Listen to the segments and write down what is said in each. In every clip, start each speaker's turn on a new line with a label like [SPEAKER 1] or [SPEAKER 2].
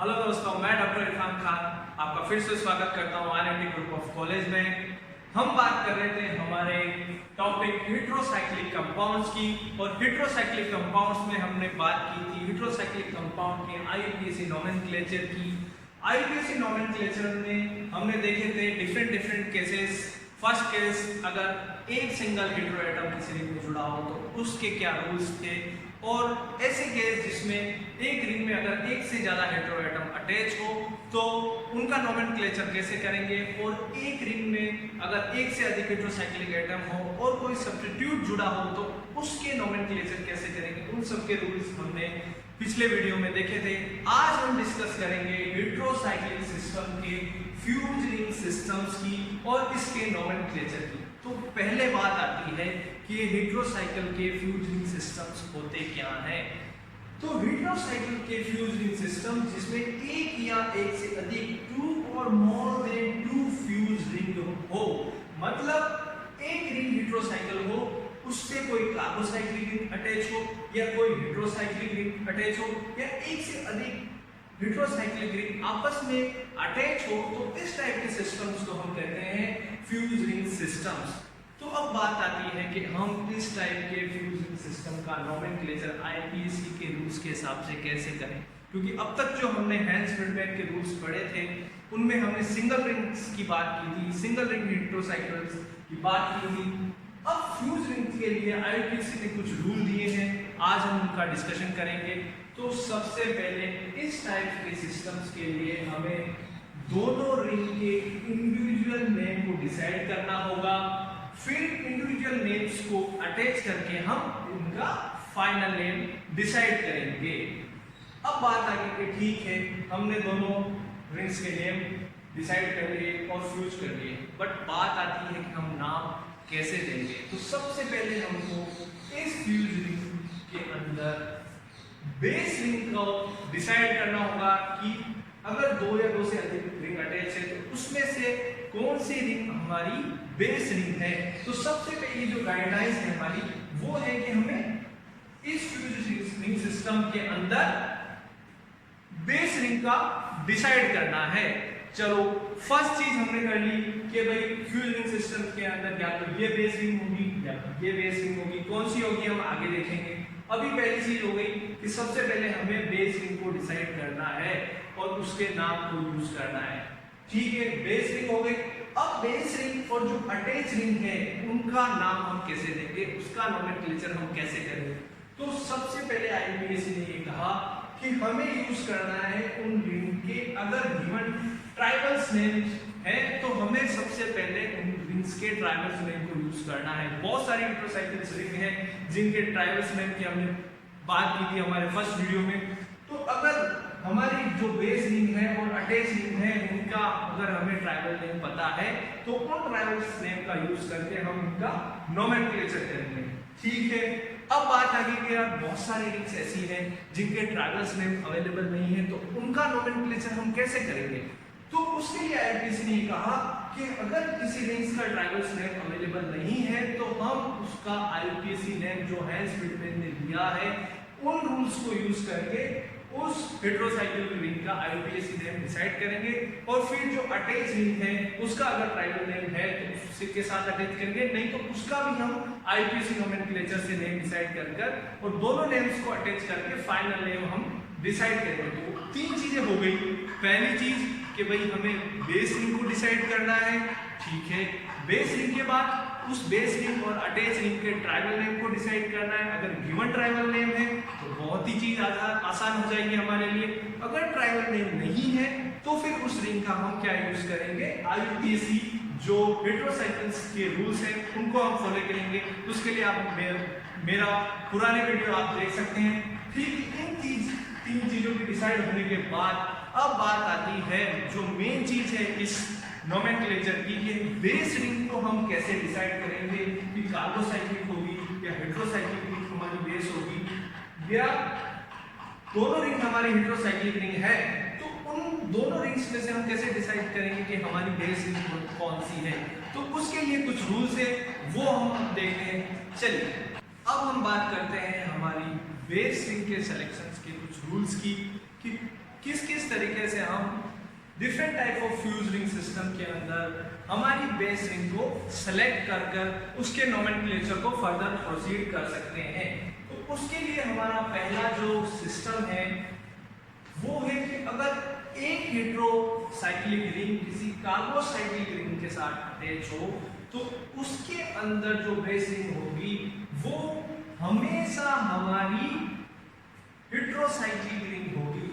[SPEAKER 1] Hello दोस्तों, मैं doctor Irfan Khan आपका फिर से स्वागत करता हूँ आरएनटी ग्रुप ऑफ कॉलेज में। हम बात कर रहे थे हमारे टॉपिक हेटेरोसाइक्लिक कंपाउंड्स की, और हेटेरोसाइक्लिक कंपाउंड्स में हमने बात की थी हेटेरोसाइक्लिक कंपाउंड के आईयूपीएसी नोमेनक्लेचर की। आईयूपीएसी नोमेनक्लेचर में हमने देखे थे डिफरेंट केसेस। फर्स्ट केस, अगर एक सिंगल हेटेरो एटम किसी रिंग में जुड़ा हो तो उसके क्या रूल्स थे, और ऐसे केस जिसमें एक रिंग में अगर एक से ज्यादा हेटेरो एटम अटैच हो तो उनका नोमेनक्लेचर कैसे करेंगे, और एक रिंग में अगर एक से अधिक हेटेरोसाइक्लिक एटम हो और कोई सब्स्टिट्यूट जुड़ा हो तो उसके नोमेनक्लेचर कैसे करेंगे, उन सब के रूल्स हमने पिछले वीडियो में देखे थे। आज हम डिस्कस करेंगे हेटेरोसाइक्लिक सिस्टम के फ्यूज रिंग सिस्टम्स की और इसके नोमेनक्लेचर की। तो पहले बात आती है कि ये हेटेरोसाइकिल के फ्यूज रिंग सिस्टम्स होते क्या हैं। तो हेटेरोसाइकिल के फ्यूज रिंग सिस्टम जिसमें एक या एक से अधिक टू और more than two fused ring हो, मतलब एक रिंग हेटेरोसाइकिल हो, उससे कोई कार्बोसाइक्लिक रिंग अटैच हो या कोई हेटेरोसाइक्लिक रिंग अटैच हो या एक से अधिक हेटेरोसाइक्लिक रिंग आपस में अटैच हो, तो इस टाइप के सिस्टम्स को हम कहते हैं फ्यूज रिंग सिस्टम्स। तो अब बात आती है कि हम इस टाइप के फ्यूज रिंग सिस्टम का नोमेनक्लेचर आईयूपीएसी के रूल्स के हिसाब से कैसे करें, क्योंकि अब तक जो हमने हेंस-फ्रीडमैन के रूल्स पढ़े थे उनमें हमने सिंगल रिंग्स की बात की थी, सिंगल रिंग हेटेरोसाइकिल्स की बात की थी। अब फ्यूज रिंग के लिए आईयूपीएसी ने कुछ रूल दिए हैं, आज हम उनका डिस्कशन करेंगे। तो सबसे पहले इस टाइप के सिस्टम्स के लिए हमें दोनों रिंग के इंडिविजुअल नेम को डिसाइड करना होगा, फिर इंडिविजुअल नेम्स को अटैच करके हम उनका फाइनल नेम डिसाइड करेंगे। अब बात आ गई कि ठीक है, हमने दोनों रिंग्स के नेम डिसाइड कर लिए और फ्यूज कर लिए, बट बात आती है कि हम नाम कैसे देंगे। तो सबसे पहले हमको इस फ्यूज रिंग के अंदर बेस रिंग को डिसाइड करना होगा कि अगर दो या दो से अधिक रिंग अटैच है तो उसमें से कौन सी रिंग हमारी बेस रिंग है। तो सबसे पहली जो गाइडलाइंस है हमारी वो है कि हमें इस फ्यूज रिंग सिस्टम के अंदर बेस रिंग का डिसाइड करना है। चलो, फर्स्ट चीज हमने कर ली कि भाई फ्यूज रिंग सिस्टम के अंदर या तो ये बेस रिंग होगी या ये बेस रिंग होगी, कौन सी होगी हम आगे देखेंगे। अभी पहली चीज हो गई कि सबसे पहले हमें बेस रिंग को डिसाइड करना है और उसके नाम को यूज करना है। ठीक है, बेस रिंग हो गई। अब बेस रिंग और जो अटैच रिंग है उनका नाम हम कैसे देंगे, उसका नोमेनक्लेचर हम कैसे करेंगे। तो सबसे पहले आईयूपीएसी ने ये कहा कि हमें यूज करना है उन रिंग के, अगर गिवन ट्राइबल्स नेम है तो हमें सबसे पहले उन रिंग्स के ट्राइबल्स नेम को यूज करना है। बहुत सारी हेटेरोसाइक्लिक रिंग है जिनके ट्राइबल्स नेम की हमने बात की थी हमारे फर्स्ट वीडियो में। तो अगर हमारी जो बेस रिंग है और अटैच रिंग है उनका अगर हमें ट्राइबल नेम पता है तो उन ट्राइबल्स नेम का यूज करके हम उनका नोमेनक्लेचर करेंगे। ठीक है, अब बात आ गई कि यार बहुत सारी रिंग्स ऐसी हैं जिनके ट्राइबल्स नेम अवेलेबल नहीं है, तो उनका नोमेनक्लेचर हम कैसे करेंगे। तो उसके लिए आईयूपीएसी ने कहा कि अगर किसी रिंग्स का ट्राइबल्स नेम अवेलेबल नहीं है तो हम उसका आईयूपीएसी नेम जो हेंस-फ्रीडमैन ने दिया है उन रूल्स को यूज करके उस हेटेरोसाइकिल रिंग का आईयूपीएसी नेम डिसाइड करेंगे, और फिर जो अटैच रिंग है उसका अगर ट्राइबल नेम है तो उसके साथ अटैच करेंगे, नहीं तो उसका भी हम आईयूपीएसी नोमेनक्लेचर से नेम डिसाइड कर और दोनों नेम्स को अटैच करके फाइनल नेम हम डिसाइड करेंगे। तो तीन चीजें हो गई। पहली चीज कि भाई हमें बेस रिंग को डिसाइड करना है। ठीक है, बेस रिंग के बाद उस बेस रिंग और अटैच रिंग के ट्राइबल नेम को डिसाइड करना है। अगर गिवन ट्राइबल नेम है तो बहुत ही चीज आसान हो जाएगी हमारे लिए। अगर ट्राइबल नेम नहीं है तो फिर उस रिंग का हम क्या यूज करेंगे, आईयूपीएसी जो हेटेरोसाइकिल्स के रूल्स हैं उनको हम फॉलो करेंगे। उसके लिए आप मेरा पुराने वीडियो आप देख सकते हैं। ठीक, इन तीन चीजों की डिसाइड होने के बाद अब बात आती है जो मेन चीज है इस नोमेनक्लेचर की, ये बेस रिंग को हम कैसे डिसाइड करेंगे कि कार्बोसाइक्लिक होगी या हेटेरोसाइक्लिक रिंग हमारी बेस होगी, या दोनों रिंग हमारी हेटेरोसाइक्लिक रिंग है। तो उन दोनों रिंग्स में से हम कैसे डिसाइड करेंगे कि हमारी बेस रिंग कौन सी है। तो उसके लिए कुछ रूल्स है वो हम देखते हैं। चलिए, अब हम बात करते हैं हमारी बेस रिंग के सिलेक्शंस के कुछ रूल्स की, कि किस किस तरीके से हम different type of fuse ring system के अंदर हमारी बेस रिंग को सेलेक्ट कर उसके नोमेनक्लेचर को फर्दर प्रोसीड कर सकते हैं। तो उसके लिए हमारा पहला जो सिस्टम है वो है कि अगर एक हेटेरोसाइक्लिक रिंग किसी कार्बोसाइक्लिक रिंग के साथ अटैच हो तो उसके अंदर जो बेस रिंग होगी वो हमेशा हमारी हेटेरोसाइक्लिक रिंग होगी।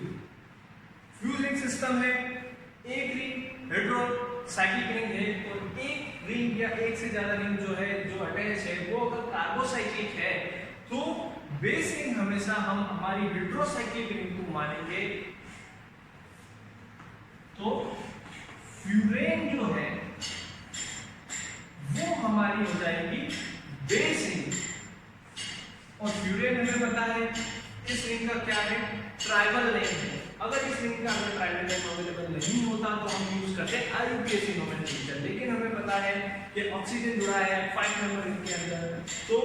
[SPEAKER 1] फ्यूज रिंग सिस्टम है, एक रिंग हेटेरोसाइक्लिक रिंग है और एक रिंग या एक से ज्यादा रिंग जो है जो अटैच है वो अगर कार्बोसाइक्लिक है तो बेस रिंग हमेशा हम हमारी हेटेरोसाइक्लिक रिंग को मानेंगे। तो फ्यूरेन जो है वो हमारी हो जाएगी बेस रिंग। और फ्यूरेन हमें पता है इस रिंग का क्या है, ट्राइबल नेम है। अगर इस रिंग का हमें ट्राइबल नेम अवेलेबल नहीं होता तो हम यूज करते हैं IUPAC नोमेनक्लेचर, लेकिन हमें पता है कि ऑक्सीजन जुड़ा है 5 मेंबर रिंग के अंदर तो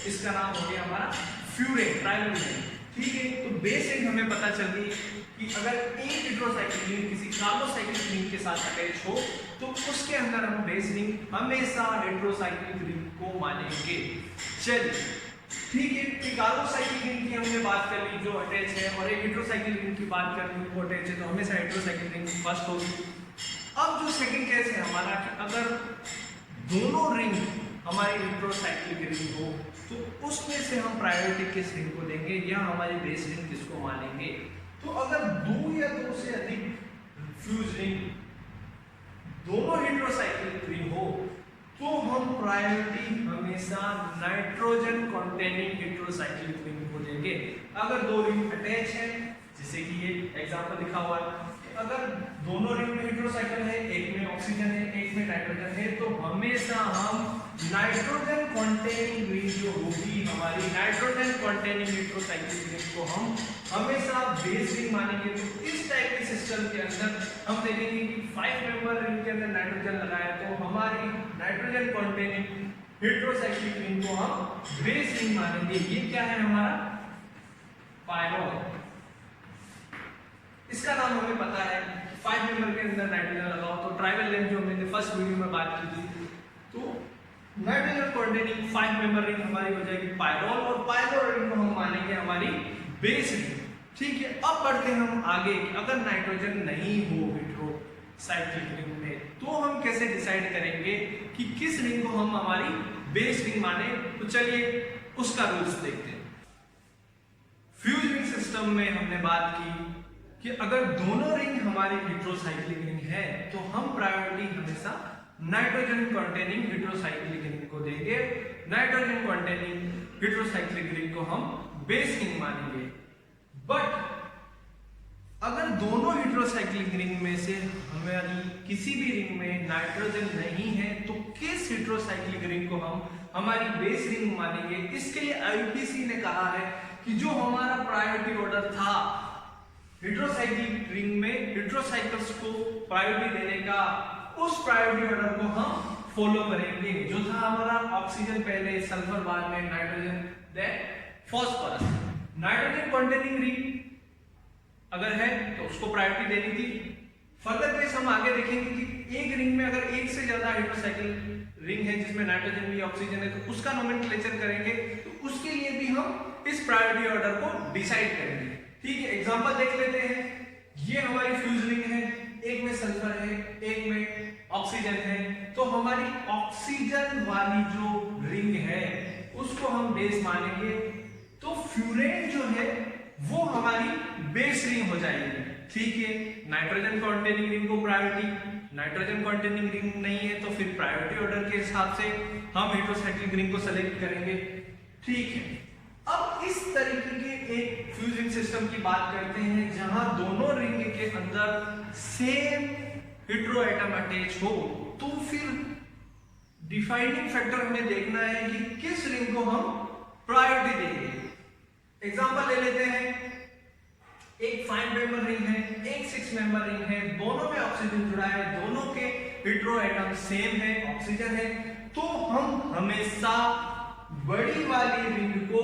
[SPEAKER 1] इसका नाम हो गया हमारा फ्यूरेन, ट्राइबल नेम। ठीक है, तो बेस रिंग हमें पता चल गई कि अगर एक हेटेरोसाइक्लिक रिंग किसी कार्बोसाइक्लिक रिंग के साथ अटैच हो तो उसके अंदर हम बेस रिंग हमेशा हेटेरोसाइक्लिक रिंग को मानेंगे। चलिए ठीक है, एक कार्बोसाइक्लिक रिंग की हमने बात कर ली जो अटैच है और एक हेटेरोसाइक्लिक रिंग की बात कर ली वो अटैच है, तो हमेशा हेटेरोसाइक्लिक रिंग फर्स्ट होगी। अब जो सेकंड केस है हमारा कि अगर दोनों रिंग हमारी हेटेरोसाइक्लिक रिंग हो तो उसमें से हम प्रायोरिटी किस रिंग को देंगे या हमारी बेस रिंग किसको मानेंगे। तो अगर दो या दो से अधिक फ्यूज रिंग दोनों हेटेरोसाइक्लिक रिंग हो तो हम प्रायोरिटी हमेशा नाइट्रोजन कंटेनिंग हेटेरोसाइक्लिक रिंग को देंगे। अगर दो रिंग अटैच है, जैसे कि ये एग्जांपल लिखा हुआ है, अगर दोनों रिंग में हेटेरोसाइकिल है, एक में ऑक्सीजन है एक में नाइट्रोजन है, तो हमेशा हम नाइट्रोजन कंटेनिंग रिंग जो होगी हमारी नाइट्रोजन कंटेनिंग हेटेरोसाइक्लिक रिंग को हम हमेशा बेस रिंग मानेंगे। तो इस टाइप के सिस्टम के अंदर हम देखेंगे कि 5 मेंबर रिंग के अंदर नाइट्रोजन लगाया तो हमारी नाइट्रोजन कंटेनिंग हेटेरोसाइक्लिक रिंग को हम बेस रिंग मानेंगे। ये क्या है हमारा पायरोल, इसका नाम हमें पता है। 5 मेंबर के अंदर नाइट्रोजन लगाओ तो ट्राइबल रिंग जो मैंने फर्स्ट वीडियो में बात की थी, तो नाइट्रोजन कंटेनिंग 5 मेंबर रिंग हमारी हो जाएगी पायरोल और पायरोल रिंग को हम मानेंगे हमारी बेस रिंग। ठीक है, अब बढ़ते हैं हम आगे। अगर नाइट्रोजन नहीं हो हेटेरोसाइक्लिक रिंग में तो हम कैसे डिसाइड करेंगे कि किस रिंग को हम हमारी बेस रिंग माने। तो चलिए उसका रूल्स देखते हैं। फ्यूज रिंग सिस्टम में हमने बात की कि अगर दोनों रिंग हमारी हेटेरोसाइक्लिक रिंग है तो हम प्रायोरिटी हमेशा नाइट्रोजन कंटेनिंग हेटेरोसाइक्लिक रिंग को देंगे। नाइट्रोजन कंटेनिंग हेटेरोसाइक्लिक रिंग को हम बेस रिंग मानेंगे। बट अगर दोनों हेटेरोसाइक्लिक रिंग में से हमारी किसी भी रिंग में नाइट्रोजन नहीं है तो किस हेटेरोसाइक्लिक रिंग को हम हमारी बेस रिंग मानेंगे। इसके लिए IUPAC ने कहा है कि जो हमारा प्रायोरिटी ऑर्डर था हेटेरोसाइक्लिक रिंग में हेटेरोसाइकल्स को प्रायोरिटी देने का, उस प्रायोरिटी ऑर्डर को हम फॉलो करेंगे। जो था हमारा ऑक्सीजन पहले, सल्फर बाद में, nitrogen then phosphorus. Nitrogen containing ring अगर है तो उसको प्रायोरिटी देनी थी। फर्दर केस हम आगे देखेंगे कि एक रिंग में अगर एक से ज्यादा हेटेरोसाइक्लिक रिंग है जिसमें नाइट्रोजन भी ऑक्सीजन है तो उसका नोमेनक्लेचर करेंगे, तो उसके लिए भी हम इस प्रायोरिटी ऑर्डर को डिसाइड करेंगे। ठीक है, एग्जांपल देख लेते हैं। ये हमारी फ्यूज रिंग है, एक में सल्फर है एक में ऑक्सीजन है, तो हमारी ऑक्सीजन वाली जो रिंग है उसको हम बेस मानेंगे। तो फ्यूरेन जो है वो हमारी बेस रिंग हो जाएगी। ठीक है, नाइट्रोजन कंटेनिंग रिंग को प्रायोरिटी, नाइट्रोजन कंटेनिंग रिंग नहीं है तो फिर प्रायोरिटी ऑर्डर के हिसाब से हम हेटेरोसाइक्लिक रिंग को सेलेक्ट करेंगे। ठीक है, अब इस तरीके के एक फ्यूजिंग सिस्टम की बात करते हैं जहां दोनों रिंग के अंदर सेम हेटेरो एटम अटैच हो, तो फिर डिफाइनिंग फैक्टर हमें देखना है कि किस रिंग को हम प्रायोरिटी देंगे। एग्जांपल ले लेते हैं, एक 5 मेंबर रिंग है, एक 6 मेंबर रिंग है, दोनों में ऑक्सीजन जुड़ा है, दोनों के हेटेरो एटम सेम है, ऑक्सीजन है, तो हम हमेशा बड़ी वाली रिंग को,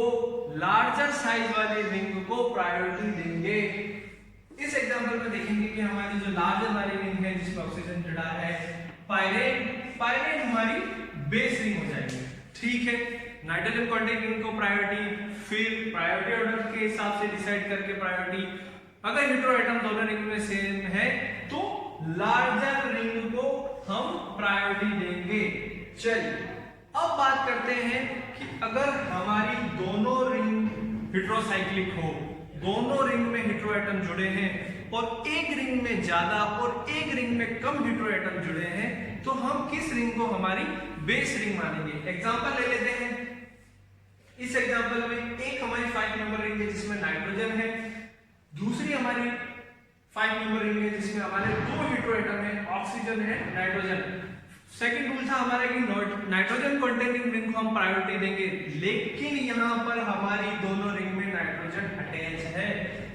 [SPEAKER 1] लार्जर साइज वाली रिंग को प्रायोरिटी देंगे। इस एग्जांपल में देखेंगे कि हमारी जो लार्जर वाली रिंग है जिसमें ऑक्सीजन जुड़ा है पायरेट, पायरेट हमारी बेस रिंग हो जाएगी। ठीक है, नाइट्रोजन कॉन्टेनिंग रिंग को प्रायोरिटी, फिर प्रायोरिटी ऑर्डर के हिसाब से डिसाइड करके प्रायोरिटी, अगर हेटेरो एटम दोनों रिंग में सेम है तो लार्जर रिंग को हम प्रायोरिटी देंगे। चलिए अब बात करते हैं कि अगर हमारी दोनों रिंग हेटेरोसाइक्लिक हो, दोनों रिंग में हेटेरो एटम जुड़े हैं और एक रिंग में ज्यादा और एक रिंग में कम हेटेरो एटम जुड़े हैं, तो हम किस रिंग को हमारी बेस रिंग मानेंगे। एग्जांपल ले लेते हैं। इस एग्जांपल में एक हमारी 5 नंबर रिंग है जिसमें नाइट्रोजन है, दूसरी हमारी 5 नंबर रिंग है जिसमें हमारे 2 हेटेरो एटम है, ऑक्सीजन है, नाइट्रोजन। सेकंड रूल था हमारा कि नाइट्रोजन कंटेनिंग रिंग को हम प्रायोरिटी देंगे, लेकिन यहां पर हमारी दोनों रिंग में नाइट्रोजन अटैच है,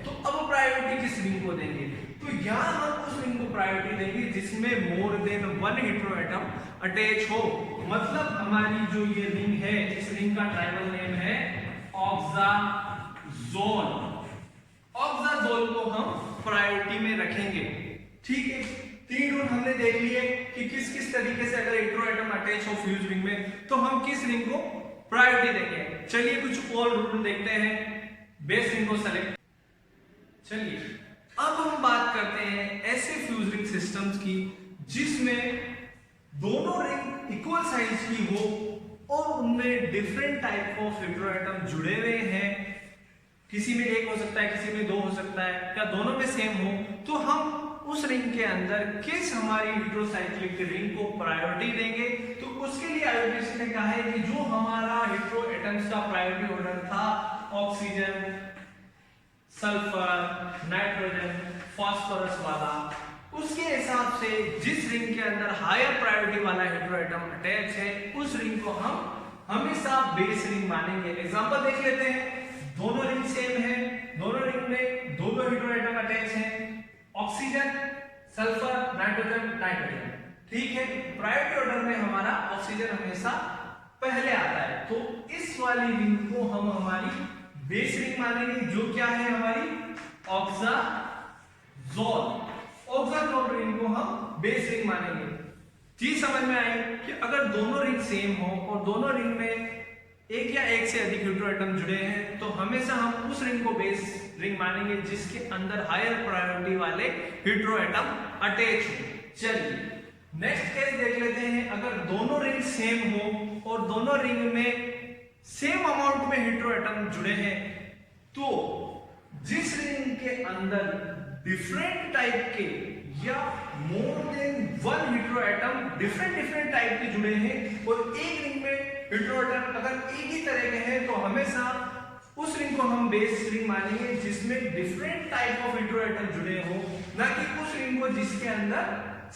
[SPEAKER 1] तो अब प्रायोरिटी किस रिंग को देंगे। तो यहां हम उस रिंग को प्रायोरिटी देंगे जिसमें more than 1 hetero atom attach हो। मतलब हमारी जो ये रिंग है, इस रिंग का ट्राइबल नेम है ऑक्साजोल। ऑक्साजोल को हम प्रायोरिटी में रखेंगे। ठीक है, 3 रूल हमने देख लिए कि किस किस तरीके से अगर हेटेरो एटम अटैच हो फ्यूज रिंग में तो हम किस रिंग को प्रायोरिटी देंगे। चलिए कुछ और रूल देखते हैं बेस रिंग को सेलेक्ट। चलिए अब हम बात करते हैं ऐसे फ्यूज रिंग सिस्टम्स की जिसमें दोनों रिंग इक्वल साइज की हो और उनमें different type of hetero atom जुड़े हुए हैं। किसी में एक हो सकता है, किसी में 2 हो सकता है, या दोनों में सेम हो, तो हम उस रिंग के अंदर किस हमारी हेटेरोसाइक्लिक रिंग को प्रायोरिटी देंगे। तो उसके लिए आईयूपीएसी ने कहा है कि जो हमारा हेटेरो एटम्स का प्रायोरिटी ऑर्डर था ऑक्सीजन, सल्फर, नाइट्रोजन, फास्फोरस वाला, उसके हिसाब से जिस रिंग के अंदर हायर प्रायोरिटी वाला हेटेरो एटम अटैच है उस रिंग को हम हमेशा बेस रिंग मानेंगे। एग्जांपल देख लेते हैं। दोनों रिंग सेम है, दोनों रिंग में 2 हेटेरो एटम अटैच हैं, ऑक्सीजन, सल्फर, नाइट्रोजन, नाइट्रोजन। ठीक है, प्रायोरिटी ऑर्डर में हमारा ऑक्सीजन हमेशा पहले आता है, तो इस वाली रिंग को हम हमारी बेस रिंग मानेंगे, जो क्या है हमारी ऑक्साजोल। ऑक्साजोल रिंग को हम बेस रिंग मानेंगे। चीज समझ में आई कि अगर दोनों रिंग सेम हो और दोनों रिंग में एक या एक से अधिक हेटेरो एटम जुड़े हैं तो हमेशा हम उस रिंग को बेस रिंग मानेंगे जिसके अंदर हायर प्रायोरिटी वाले हेटेरो एटम अटैच हो। चलिए नेक्स्ट केस देख लेते हैं। अगर दोनों रिंग सेम हो और दोनों रिंग में सेम अमाउंट में हेटेरो एटम जुड़े हैं तो जिस रिंग के अंदर डिफरेंट टाइप के या more than 1 hetero atom different type के जुड़े हैं और एक रिंग में हेटेरो एटम अगर एक ही तरह के हैं तो हमेशा उस रिंग को हम बेस रिंग मानेंगे जिसमें different type of hetero atom जुड़े हो, ना कि उस रिंग को जिसके अंदर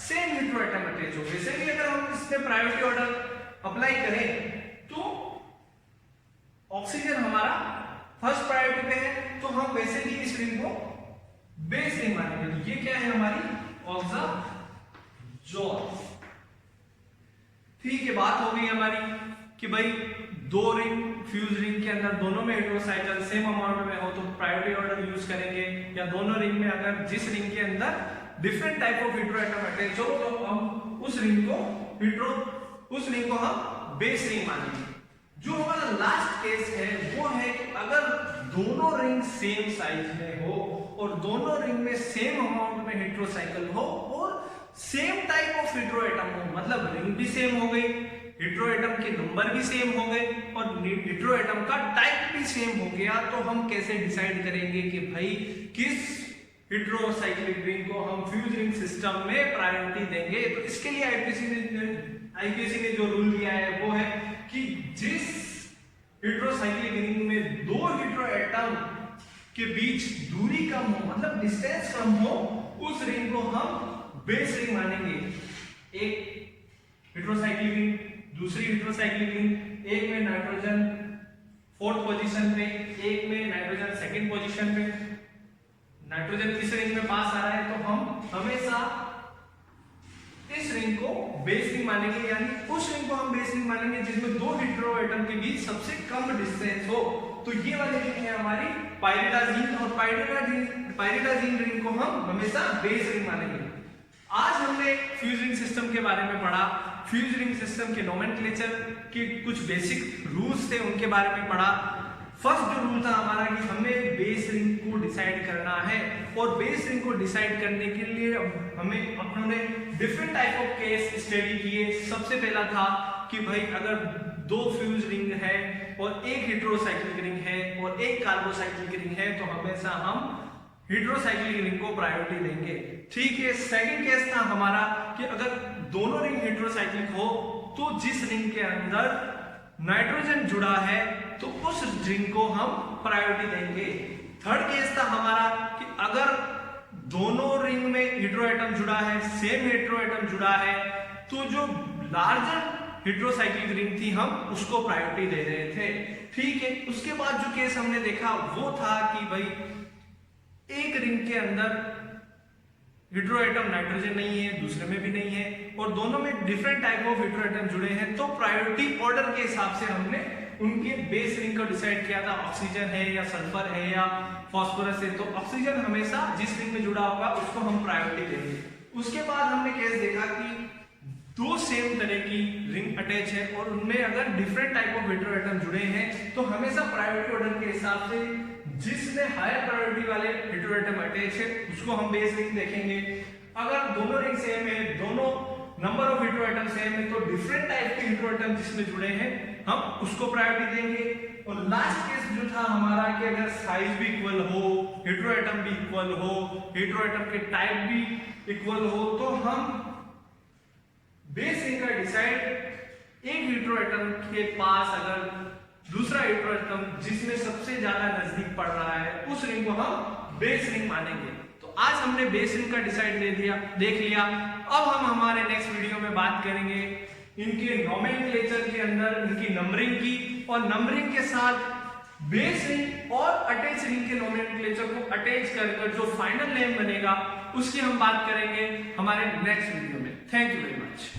[SPEAKER 1] सेम हेटेरो एटम अटैच हो। वैसे भी अगर हम इसमें प्रायोरिटी ऑर्डर अप्लाई करें तो ऑक्सीजन हमारा फर्स्ट प्रायोरिटी पे है, तो हम वैसे भी इस रिंग को बेस रिंग मानेंगे। तो ये क्या है हमारी ऑक्साजोल। ठीक है, बात हो गई हमारी कि भाई 2 रिंग फ्यूज रिंग के अंदर दोनों में हेटेरोसाइकल सेम अमाउंट में हो तो प्रायोरिटी ऑर्डर यूज करेंगे, या दोनों रिंग में अगर जिस रिंग के अंदर different type of hetero atom attach हो तो हम उस रिंग को हम बेस रिंग मानेंगे। जो हमारा लास्ट केस है वो है कि अगर दोनों रिंग सेम साइज में हो और दोनों रिंग में सेम अमाउंट में हेटेरोसाइकल हो और same type of hetero atom हो, मतलब रिंग भी सेम हो गई, हेटेरो एटम के नंबर भी सेम हो गए और हेटेरो एटम का टाइप भी सेम हो गया, तो हम कैसे डिसाइड करेंगे कि भाई किस हेटेरोसाइक्लिक रिंग को हम फ्यूज रिंग सिस्टम में प्रायोरिटी देंगे। तो इसके लिए आईपीएसी ने जो रूल दिया है वो है कि जिस हेटेरोसाइक्लिक रिंग में 2 हेटेरो एटम के बीच दूरी कम हो, मतलब डिस्टेंस कम हो, उस रिंग को हम बेस रिंग मानेंगे। एक हेटेरोसाइक्लिक रिंग, दूसरी हेटेरोसाइक्लिक रिंग, एक में नाइट्रोजन 4th पोजीशन पे, एक में नाइट्रोजन 2nd पोजीशन पे, नाइट्रोजन किस रिंग में पास आ रहा है तो हम हमेशा इस रिंग को बेस रिंग मानेंगे, यानी उस रिंग को हम बेस रिंग मानेंगे जिसमें 2 हेटेरो एटम के बीच सबसे कम डिस्टेंस हो। तो ये वाली रिंग है हमारी पाइरिडाजीन, और पाइरिडाजीन रिंग को हम हमेशा बेस रिंग मानेंगे। आज हमने फ्यूज रिंग सिस्टम के बारे में पढ़ा, फ्यूज रिंग सिस्टम के नोमेनक्लेचर के कुछ बेसिक रूल्स थे उनके बारे में पढ़ा। फर्स्ट जो रूल था हमारा कि हमें बेस रिंग को डिसाइड करना है, और बेस रिंग को डिसाइड करने के लिए हमें अपने different type of case study किए। सबसे पहला था कि भाई अगर दो फ्यूज रिंग है और एक हेटेरोसाइक्लिक रिंग है और एक कार्बोसाइक्लिक रिंग है, तो हमेशा हम हेटेरोसाइक्लिक रिंग को प्रायोरिटी देंगे। ठीक है। सेकंड केस था हमारा कि अगर दोनों रिंग हेटेरोसाइक्लिक हो तो जिस रिंग के अंदर नाइट्रोजन जुड़ा है तो उस रिंग को हम प्रायोरिटी देंगे। थर्ड केस था हमारा कि अगर दोनों रिंग में हेटेरोएटम जुड़ा है, सेम हेटेरोएटम जुड़ा है, तो जो लार्जर हेटेरोसाइक्लिक रिंग थी हम उसको प्रायोरिटी दे रहे थे। ठीक है। उसके बाद जो केस हमने देखा वो था कि भाई एक रिंग के अंदर हेटेरोएटम नाइट्रोजन नहीं है, दूसरे में भी नहीं है, और दोनों में डिफरेंट टाइप ऑफ हेटेरोएटम जुड़े हैं, तो प्रायोरिटी ऑर्डर के हिसाब से हमने उनके बेस रिंग को डिसाइड किया था। ऑक्सीजन है या सल्फर है या फास्फोरस है, तो ऑक्सीजन हमेशा जिस रिंग में जुड़ा होगा उसको हम प्रायोरिटी देंगे। उसके बाद हमने केस देखा कि दो सेम तरह की रिंग अटैच है और उनमें अगर डिफरेंट टाइप ऑफ हेटेरोएटम जुड़े हैं, तो हमेशा प्रायोरिटी ऑर्डर के हिसाब से जिसमें हायर प्रायोरिटी वाले हेटेरोएटम अटैच है उसको हम बेस रिंग देखेंगे। अगर दोनों रिंग सेम है, दोनों नंबर ऑफ हेटेरोएटम सेम है, तो डिफरेंट टाइप के हेटेरोएटम जिसमें जुड़े हैं हम उसको प्रायोरिटी देंगे। और लास्ट केस जो था हमारा कि अगर साइज भी इक्वल हो, हेटेरोएटम भी इक्वल हो, हेटेरोएटम के टाइप भी इक्वल हो, तो हम बेस रिंग का डिसाइड एक हेटेरोएटम के पास अगर दूसरा हेटेरोएटम जिसमें सबसे ज्यादा नजदीक पड़ रहा है उस रिंग को हम बेस रिंग मानेंगे। तो आज हमने बेस रिंग का डिसाइड देख लिया। अब हम हमारे नेक्स्ट वीडियो में बात करेंगे इनके नोमेनक्लेचर के अंदर इनकी नंबरिंग की, और नंबरिंग के साथ बेस रिंग और अटैच रिंग के नोमेनक्लेचर को अटैच कर जो फाइनल नेम बनेगा उसकी हम बात करेंगे हमारे नेक्स्ट वीडियो में। Thank you very much.